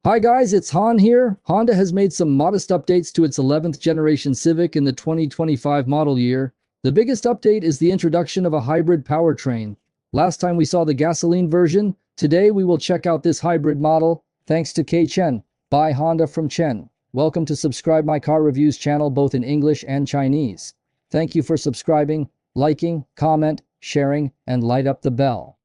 Hi guys, it's Han here. Honda has made some modest updates to its 11th generation Civic in the 2025 model year. The biggest update is the introduction of a hybrid powertrain. Last time we saw the gasoline version, today we will check out this hybrid model, thanks to K Chen, by Honda from Chen. Welcome to subscribe my car reviews channel both in English and Chinese. Thank you for subscribing, liking, comment, sharing, and light up the bell.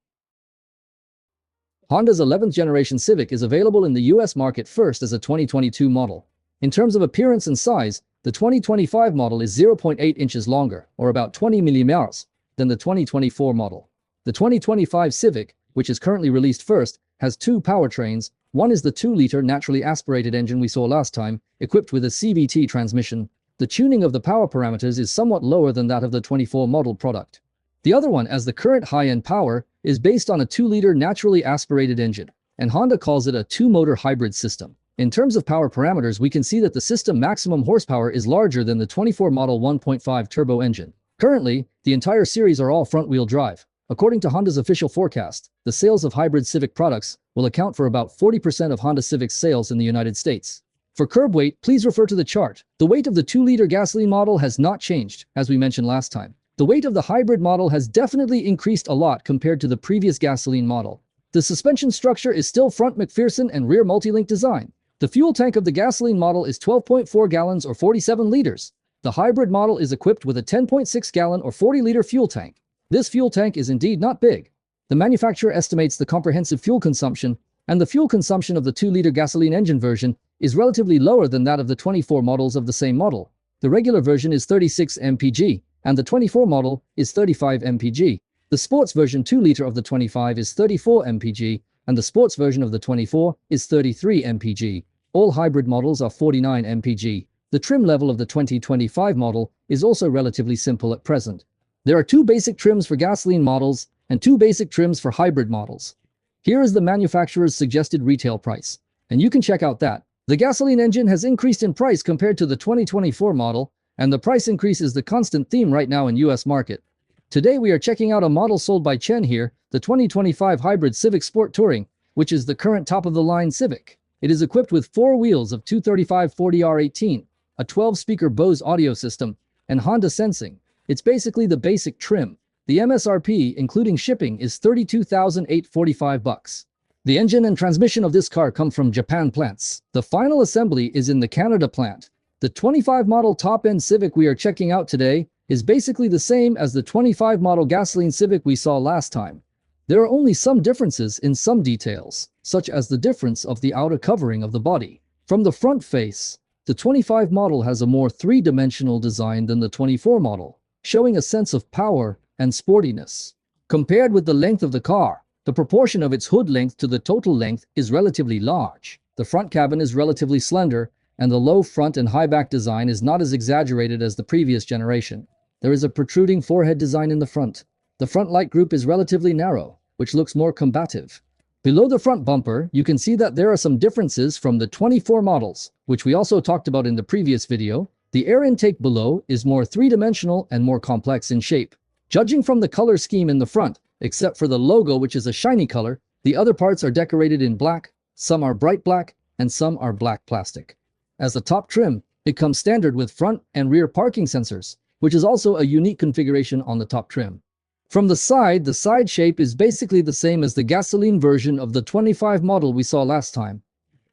Honda's 11th generation Civic is available in the US market first as a 2022 model. In terms of appearance and size, the 2025 model is 0.8 inches longer, or about 20 mm, than the 2024 model. The 2025 Civic, which is currently released first, has two powertrains. One is the 2-liter naturally aspirated engine we saw last time, equipped with a CVT transmission. The tuning of the power parameters is somewhat lower than that of the 24 model product. The other one, as the current high-end power, is based on a 2-liter naturally aspirated engine, and Honda calls it a 2-motor hybrid system. In terms of power parameters, we can see that the system maximum horsepower is larger than the 24 model 1.5 turbo engine. Currently, the entire series are all front-wheel drive. According to Honda's official forecast, the sales of hybrid Civic products will account for about 40% of Honda Civic's sales in the United States. For curb weight, please refer to the chart. The weight of the 2-liter gasoline model has not changed, as we mentioned last time. The weight of the hybrid model has definitely increased a lot compared to the previous gasoline model. The suspension structure is still front McPherson and rear multi-link design. The fuel tank of the gasoline model is 12.4 gallons or 47 liters. The hybrid model is equipped with a 10.6 gallon or 40-liter fuel tank. This fuel tank is indeed not big. The manufacturer estimates the comprehensive fuel consumption, and the fuel consumption of the 2-liter gasoline engine version is relatively lower than that of the 24 models of the same model. The regular version is 36 mpg, and the 24 model is 35 mpg. The sports version 2-liter of the 25 is 34 mpg, and the sports version of the 24 is 33 mpg. All hybrid models are 49 mpg. The trim level of the 2025 model is also relatively simple at present. There are two basic trims for gasoline models and two basic trims for hybrid models. Here is the manufacturer's suggested retail price, and you can check out that. The gasoline engine has increased in price compared to the 2024 model, and the price increase is the constant theme right now in US market. Today we are checking out a model sold by Chen here, the 2025 hybrid Civic Sport Touring, which is the current top-of-the-line Civic. It is equipped with 4 wheels of 235/40R18, a 12-speaker Bose audio system, and Honda sensing. It's basically the basic trim. The MSRP, including shipping, is $32,845. The engine and transmission of this car come from Japan plants. The final assembly is in the Canada plant. The 25 model top-end Civic we are checking out today is basically the same as the 25 model gasoline Civic we saw last time. There are only some differences in some details, such as the difference of the outer covering of the body. From the front face, the 25 model has a more three-dimensional design than the 24 model, showing a sense of power and sportiness. Compared with the length of the car, the proportion of its hood length to the total length is relatively large. The front cabin is relatively slender, and the low front and high back design is not as exaggerated as the previous generation. There is a protruding forehead design in the front. The front light group is relatively narrow, which looks more combative. Below the front bumper, you can see that there are some differences from the 24 models, which we also talked about in the previous video. The air intake below is more three-dimensional and more complex in shape. Judging from the color scheme in the front, except for the logo, which is a shiny color, the other parts are decorated in black, some are bright black, and some are black plastic. As the top trim, it comes standard with front and rear parking sensors, which is also a unique configuration on the top trim. From the side shape is basically the same as the gasoline version of the 25 model we saw last time.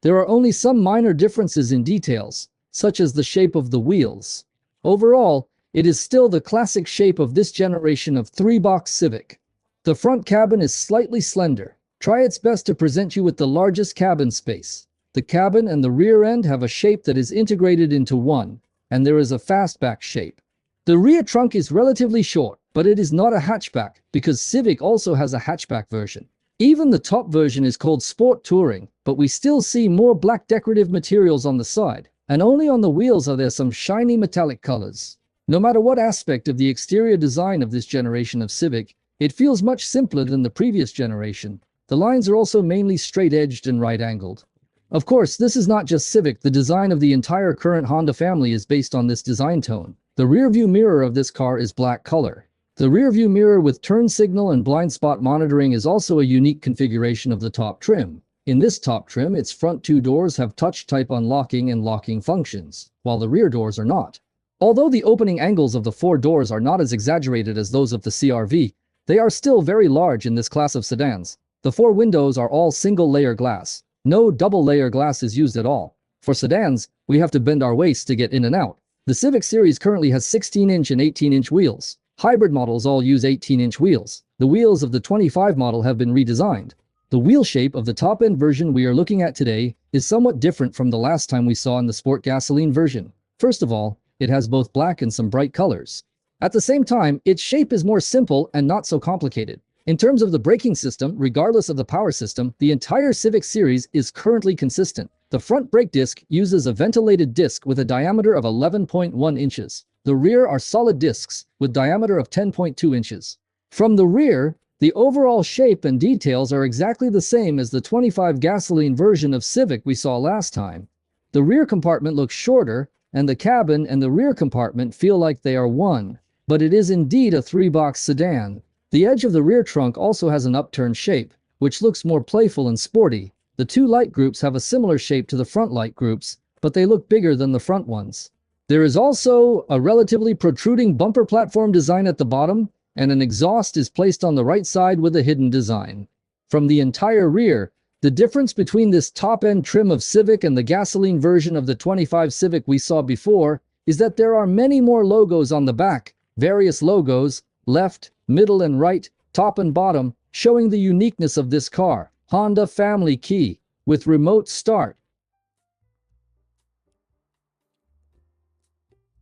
There are only some minor differences in details, such as the shape of the wheels. Overall, it is still the classic shape of this generation of 3-box Civic. The front cabin is slightly slender. Try its best to present you with the largest cabin space. The cabin and the rear end have a shape that is integrated into one, and there is a fastback shape. The rear trunk is relatively short, but it is not a hatchback because Civic also has a hatchback version. Even the top version is called Sport Touring, but we still see more black decorative materials on the side, and only on the wheels are there some shiny metallic colors. No matter what aspect of the exterior design of this generation of Civic, it feels much simpler than the previous generation. The lines are also mainly straight-edged and right-angled. Of course, this is not just Civic. The design of the entire current Honda family is based on this design tone. The rear-view mirror of this car is black color. The rear-view mirror with turn signal and blind spot monitoring is also a unique configuration of the top trim. In this top trim, its front two doors have touch-type unlocking and locking functions, while the rear doors are not. Although the opening angles of the four doors are not as exaggerated as those of the CR-V, they are still very large in this class of sedans. The four windows are all single-layer glass. No double-layer glass is used at all. For sedans, we have to bend our waist to get in and out. The Civic series currently has 16-inch and 18-inch wheels. Hybrid models all use 18-inch wheels. The wheels of the 25 model have been redesigned. The wheel shape of the top-end version we are looking at today is somewhat different from the last time we saw in the Sport gasoline version. First of all, it has both black and some bright colors. At the same time, its shape is more simple and not so complicated. In terms of the braking system, regardless of the power system, the entire Civic series is currently consistent. The front brake disc uses a ventilated disc with a diameter of 11.1 inches. The rear are solid discs with diameter of 10.2 inches. From the rear, the overall shape and details are exactly the same as the 25 gasoline version of Civic we saw last time. The rear compartment looks shorter, and the cabin and the rear compartment feel like they are one. But it is indeed a three-box sedan. The edge of the rear trunk also has an upturned shape, which looks more playful and sporty. The two light groups have a similar shape to the front light groups, but they look bigger than the front ones. There is also a relatively protruding bumper platform design at the bottom, and an exhaust is placed on the right side with a hidden design. From the entire rear, the difference between this top-end trim of Civic and the gasoline version of the 25 Civic we saw before is that there are many more logos on the back, various logos, left, middle and right, top and bottom, showing the uniqueness of this car. Honda Family Key with remote start.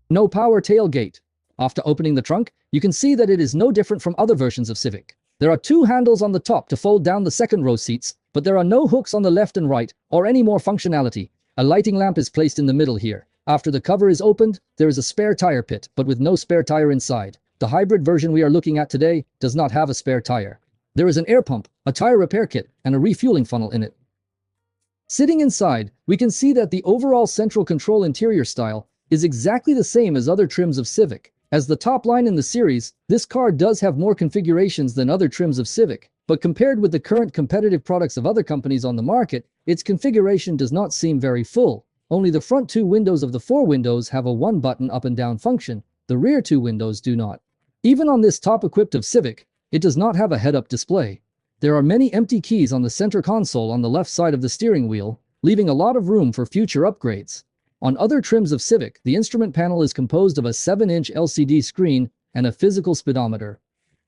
No power tailgate. After opening the trunk, you can see that it is no different from other versions of Civic. There are two handles on the top to fold down the second row seats, but there are no hooks on the left and right or any more functionality. A lighting lamp is placed in the middle here. After the cover is opened, there is a spare tire pit, but with no spare tire inside. The hybrid version we are looking at today does not have a spare tire. There is an air pump, a tire repair kit, and a refueling funnel in it. Sitting inside, we can see that the overall central control interior style is exactly the same as other trims of Civic. As the top line in the series, this car does have more configurations than other trims of Civic, but compared with the current competitive products of other companies on the market, its configuration does not seem very full. Only the front two windows of the four windows have a one-button up and down function. The rear two windows do not. Even on this top-equipped of Civic, it does not have a head-up display. There are many empty keys on the center console on the left side of the steering wheel, leaving a lot of room for future upgrades. On other trims of Civic, the instrument panel is composed of a 7-inch LCD screen and a physical speedometer.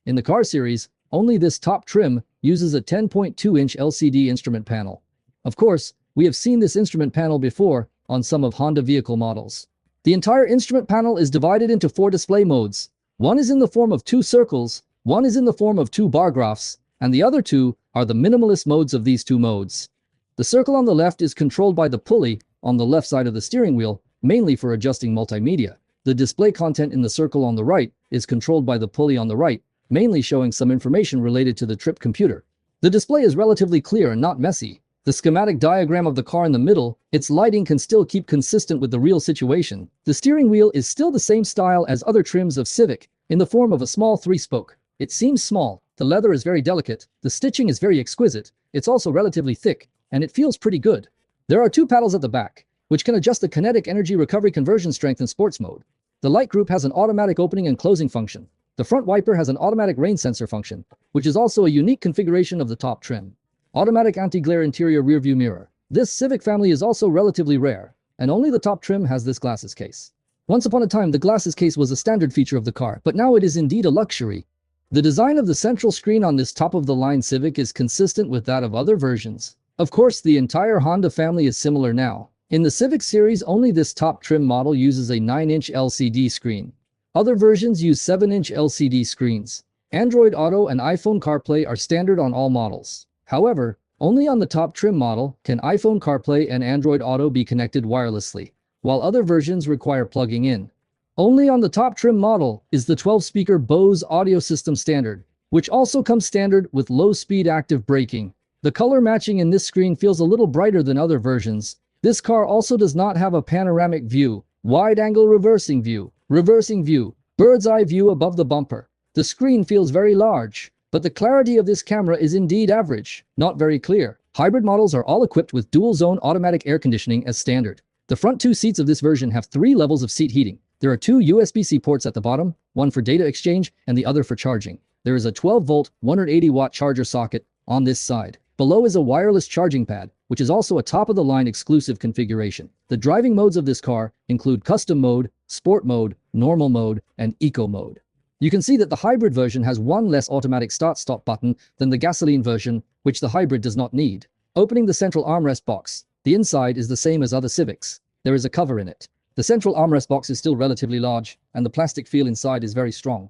In the car series, only this top trim uses a 10.2-inch LCD instrument panel. Of course, we have seen this instrument panel before on some of Honda vehicle models. The entire instrument panel is divided into 4 display modes. One is in the form of 2 circles, one is in the form of 2 bar graphs, and the other 2 are the minimalist modes of these 2 modes. The circle on the left is controlled by the pulley on the left side of the steering wheel, mainly for adjusting multimedia. The display content in the circle on the right is controlled by the pulley on the right, mainly showing some information related to the trip computer. The display is relatively clear and not messy. The schematic diagram of the car in the middle, its lighting can still keep consistent with the real situation. The steering wheel is still the same style as other trims of Civic, in the form of a small 3-spoke. It seems small, the leather is very delicate, the stitching is very exquisite, it's also relatively thick, and it feels pretty good. There are 2 paddles at the back, which can adjust the kinetic energy recovery conversion strength in sports mode. The light group has an automatic opening and closing function. The front wiper has an automatic rain sensor function, which is also a unique configuration of the top trim. Automatic anti-glare interior rearview mirror. This Civic family is also relatively rare, and only the top trim has this glasses case. Once upon a time, the glasses case was a standard feature of the car, but now it is indeed a luxury. The design of the central screen on this top-of-the-line Civic is consistent with that of other versions. Of course, the entire Honda family is similar now. In the Civic series, only this top trim model uses a 9-inch LCD screen. Other versions use 7-inch LCD screens. Android Auto and iPhone CarPlay are standard on all models. However, only on the top trim model can iPhone CarPlay and Android Auto be connected wirelessly, while other versions require plugging in. Only on the top trim model is the 12-speaker Bose audio system standard, which also comes standard with low-speed active braking. The color matching in this screen feels a little brighter than other versions. This car also does not have a panoramic view, wide-angle reversing view, bird's eye view above the bumper. The screen feels very large, but the clarity of this camera is indeed average, not very clear. Hybrid models are all equipped with dual-zone automatic air conditioning as standard. The front two seats of this version have 3 levels of seat heating. There are 2 USB-C ports at the bottom, one for data exchange and the other for charging. There is a 12-volt, 180-watt charger socket on this side. Below is a wireless charging pad, which is also a top-of-the-line exclusive configuration. The driving modes of this car include custom mode, sport mode, normal mode, and eco mode. You can see that the hybrid version has one less automatic start-stop button than the gasoline version, which the hybrid does not need. Opening the central armrest box, the inside is the same as other Civics. There is a cover in it. The central armrest box is still relatively large, and the plastic feel inside is very strong.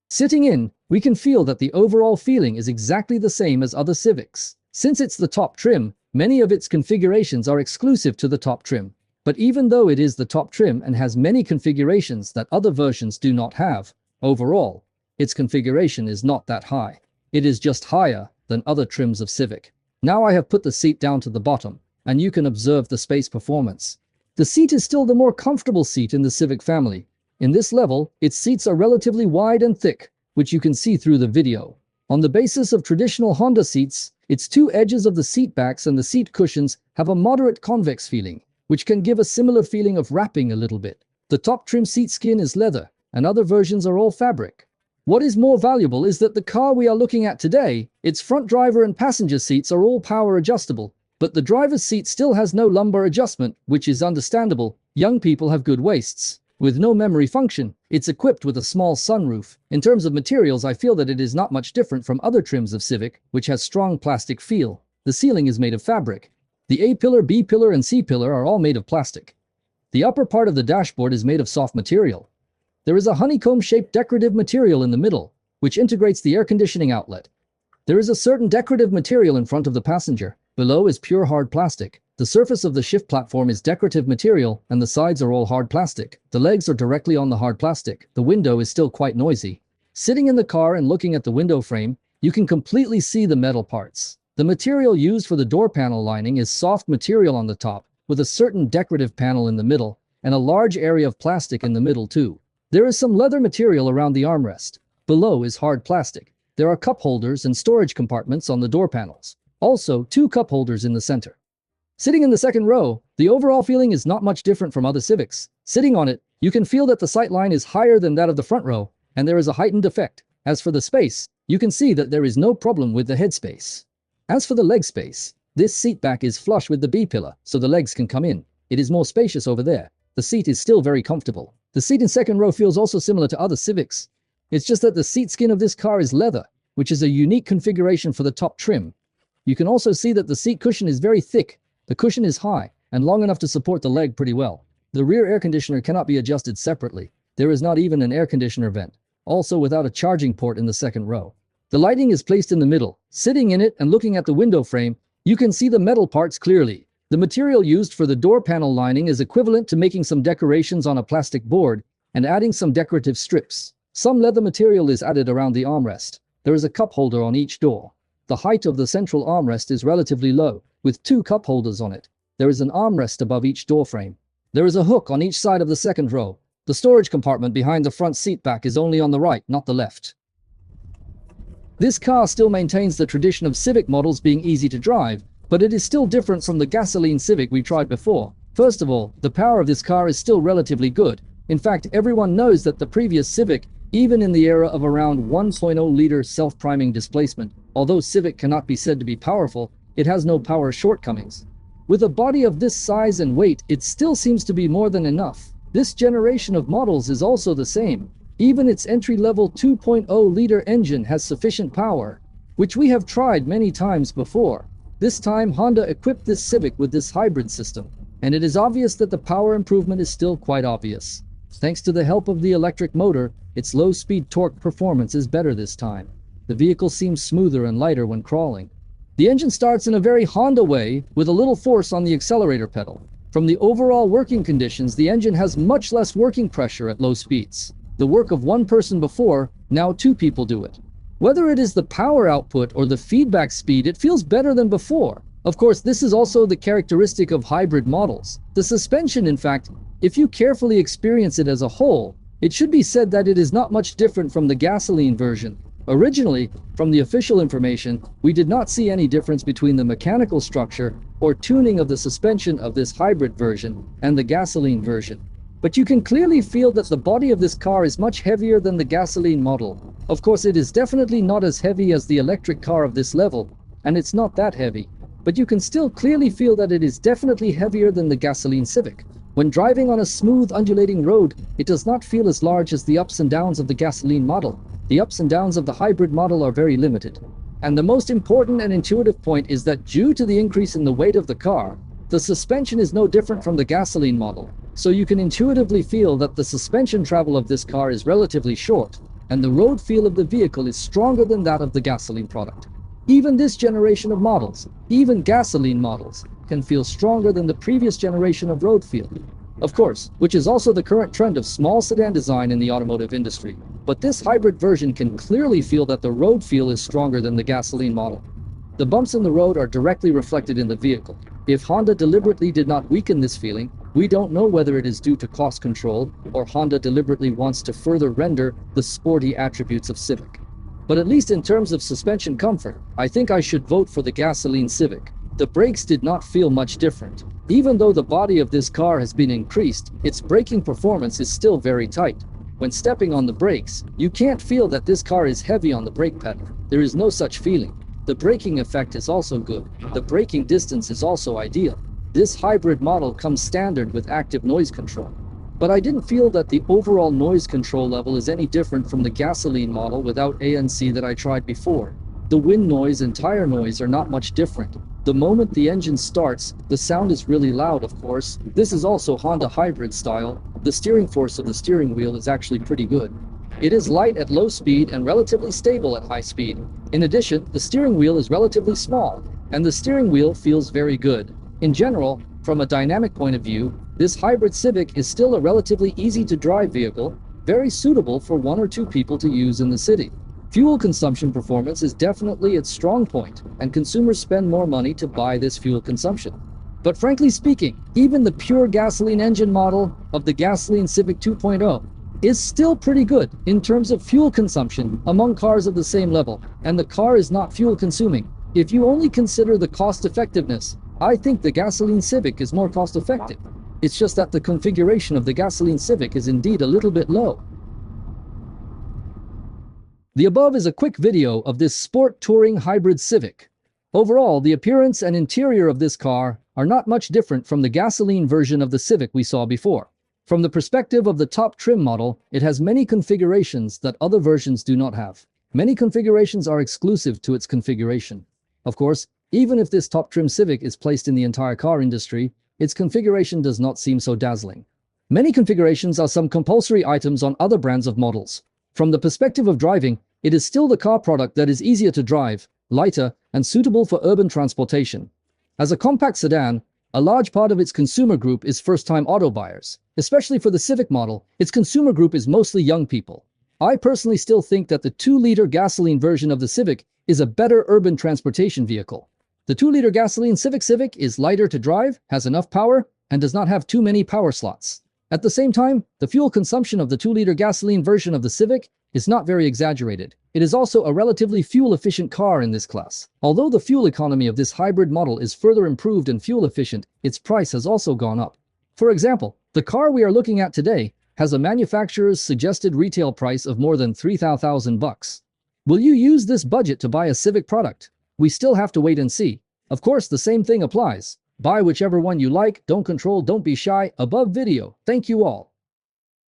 Sitting in, we can feel that the overall feeling is exactly the same as other Civics. Since it's the top trim, many of its configurations are exclusive to the top trim. But even though it is the top trim and has many configurations that other versions do not have, overall, its configuration is not that high. It is just higher than other trims of Civic. Now I have put the seat down to the bottom, and you can observe the space performance. The seat is still the more comfortable seat in the Civic family. In this level, its seats are relatively wide and thick, which you can see through the video. On the basis of traditional Honda seats, its 2 edges of the seat backs and the seat cushions have a moderate convex feeling, which can give a similar feeling of wrapping a little bit. The top trim seat skin is leather, and other versions are all fabric. What is more valuable is that the car we are looking at today, its front driver and passenger seats are all power adjustable, but the driver's seat still has no lumbar adjustment, which is understandable. Young people have good waists. With no memory function, it's equipped with a small sunroof. In terms of materials, I feel that it is not much different from other trims of Civic, which has strong plastic feel. The ceiling is made of fabric. The A-pillar, B-pillar, and C-pillar are all made of plastic. The upper part of the dashboard is made of soft material. There is a honeycomb-shaped decorative material in the middle, which integrates the air conditioning outlet. There is a certain decorative material in front of the passenger. Below is pure hard plastic. The surface of the shift platform is decorative material, and the sides are all hard plastic. The legs are directly on the hard plastic. The window is still quite noisy. Sitting in the car and looking at the window frame, you can completely see the metal parts. The material used for the door panel lining is soft material on the top, with a certain decorative panel in the middle, and a large area of plastic in the middle too. There is some leather material around the armrest. Below is hard plastic. There are cup holders and storage compartments on the door panels. Also, 2 cup holders in the center. Sitting in the second row, the overall feeling is not much different from other Civics. Sitting on it, you can feel that the sight line is higher than that of the front row, and there is a heightened effect. As for the space, you can see that there is no problem with the headspace. As for the leg space, this seat back is flush with the B-pillar, so the legs can come in. It is more spacious over there. The seat is still very comfortable. The seat in second row feels also similar to other Civics. It's just that the seat skin of this car is leather, which is a unique configuration for the top trim. You can also see that the seat cushion is very thick. The cushion is high and long enough to support the leg pretty well. The rear air conditioner cannot be adjusted separately. There is not even an air conditioner vent, also without a charging port in the second row. The lighting is placed in the middle. Sitting in it and looking at the window frame, you can see the metal parts clearly. The material used for the door panel lining is equivalent to making some decorations on a plastic board and adding some decorative strips. Some leather material is added around the armrest. There is a cup holder on each door. The height of the central armrest is relatively low, with 2 cup holders on it. There is an armrest above each door frame. There is a hook on each side of the second row. The storage compartment behind the front seat back is only on the right, not the left. This car still maintains the tradition of Civic models being easy to drive, but it is still different from the gasoline Civic we tried before. First of all, the power of this car is still relatively good. In fact, everyone knows that the previous Civic, even in the era of around 1.0-liter self-priming displacement, although Civic cannot be said to be powerful, it has no power shortcomings. With a body of this size and weight, it still seems to be more than enough. This generation of models is also the same. Even its entry-level 2.0-liter engine has sufficient power, which we have tried many times before. This time, Honda equipped this Civic with this hybrid system, and it is obvious that the power improvement is still quite obvious. Thanks to the help of the electric motor, its low-speed torque performance is better this time. The vehicle seems smoother and lighter when crawling. The engine starts in a very Honda way, with a little force on the accelerator pedal. From the overall working conditions, the engine has much less working pressure at low speeds. The work of one person before, now 2 people do it. Whether it is the power output or the feedback speed, it feels better than before. Of course, this is also the characteristic of hybrid models. The suspension, in fact, if you carefully experience it as a whole, it should be said that it is not much different from the gasoline version. Originally, from the official information, we did not see any difference between the mechanical structure or tuning of the suspension of this hybrid version and the gasoline version. But you can clearly feel that the body of this car is much heavier than the gasoline model. Of course, it is definitely not as heavy as the electric car of this level, and it's not that heavy. But you can still clearly feel that it is definitely heavier than the gasoline Civic. When driving on a smooth, undulating road, it does not feel as large as the ups and downs of the gasoline model. The ups and downs of the hybrid model are very limited. And the most important and intuitive point is that due to the increase in the weight of the car, the suspension is no different from the gasoline model. So you can intuitively feel that the suspension travel of this car is relatively short, and the road feel of the vehicle is stronger than that of the gasoline product. Even this generation of models, even gasoline models, can feel stronger than the previous generation of road feel. Of course, which is also the current trend of small sedan design in the automotive industry. But this hybrid version can clearly feel that the road feel is stronger than the gasoline model. The bumps in the road are directly reflected in the vehicle. If Honda deliberately did not weaken this feeling, we don't know whether it is due to cost control or Honda deliberately wants to further render the sporty attributes of Civic. But at least in terms of suspension comfort, I think I should vote for the gasoline Civic. The brakes did not feel much different. Even though the body of this car has been increased, its braking performance is still very tight. When stepping on the brakes, you can't feel that this car is heavy on the brake pedal. There is no such feeling. The braking effect is also good. The braking distance is also ideal. This hybrid model comes standard with active noise control. But I didn't feel that the overall noise control level is any different from the gasoline model without ANC that I tried before. The wind noise and tire noise are not much different. The moment the engine starts, the sound is really loud, of course. This is also Honda hybrid style. The steering force of the steering wheel is actually pretty good. It is light at low speed and relatively stable at high speed. In addition, the steering wheel is relatively small, and the steering wheel feels very good. In general, from a dynamic point of view, this hybrid Civic is still a relatively easy to drive vehicle, very suitable for 1 or 2 people to use in the city. Fuel consumption performance is definitely its strong point, and consumers spend more money to buy this fuel consumption. But frankly speaking, even the pure gasoline engine model of the gasoline Civic 2.0 is still pretty good in terms of fuel consumption among cars of the same level, and the car is not fuel consuming. If you only consider the cost effectiveness, I think the gasoline Civic is more cost effective. It's just that the configuration of the gasoline Civic is indeed a little bit low. The above is a quick video of this sport touring hybrid Civic. Overall, the appearance and interior of this car are not much different from the gasoline version of the Civic we saw before. From the perspective of the top trim model, it has many configurations that other versions do not have. Many configurations are exclusive to its configuration. Of course, even if this top trim Civic is placed in the entire car industry, its configuration does not seem so dazzling. Many configurations are some compulsory items on other brands of models. From the perspective of driving, it is still the car product that is easier to drive, lighter, and suitable for urban transportation. As a compact sedan, a large part of its consumer group is first-time auto buyers. Especially for the Civic model, its consumer group is mostly young people. I personally still think that the 2-liter gasoline version of the Civic is a better urban transportation vehicle. The 2-liter gasoline Civic is lighter to drive, has enough power, and does not have too many power slots. At the same time, the fuel consumption of the 2-liter gasoline version of the Civic is not very exaggerated. It is also a relatively fuel-efficient car in this class. Although the fuel economy of this hybrid model is further improved and fuel-efficient, its price has also gone up. For example, the car we are looking at today has a manufacturer's suggested retail price of more than $3,000. Will you use this budget to buy a Civic product? We still have to wait and see. Of course, the same thing applies. Buy whichever one you like, don't control, don't be shy. Above video. Thank you all.